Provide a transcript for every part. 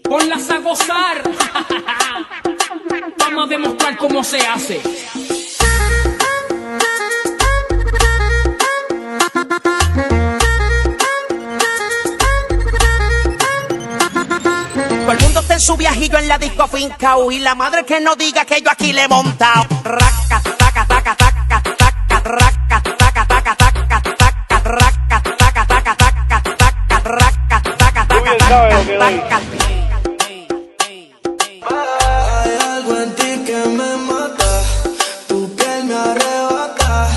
Ponlas a gozar. Vamos a demostrar cómo se hace. Todo el mundo está en su viajillo en la disco fincao y la madre que no diga que yo aquí le he montado. Raca, taca, taca, taca, taca, raca, taca, taca, taca, taca, raca, taca, taca, taca, taca, raca, taca, taca, taca, taca. Hay algo en ti que me mata, tu piel me arrebata,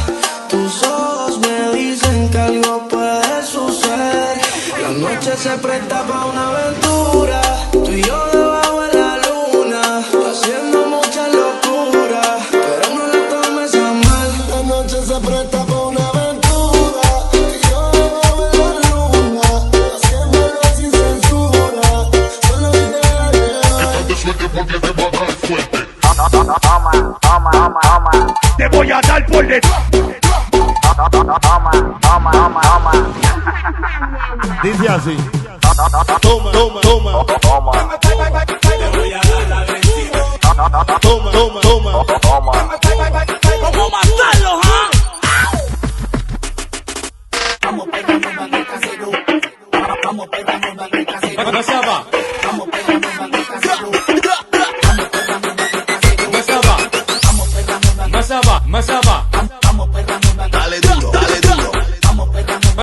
tus ojos me dicen que algo puede suceder. La noche se presta para una aventura, tú y yo debajo de la luna, haciendo mucha locura, pero no la tomes a mal. La noche se presta para una aventura, tú y yo debajo de la luna, haciéndolo sin censura, solo si te la llevas. Te voy a dar por detrás. Dice así. Toma, toma, toma. Te voy a dar la vencida. Toma, toma, toma. ¿Cómo matarlos, ah? Vamos pegando el casero. Vamos pegando el casero. ¿Qué pasaba? Vamos pegando el casero.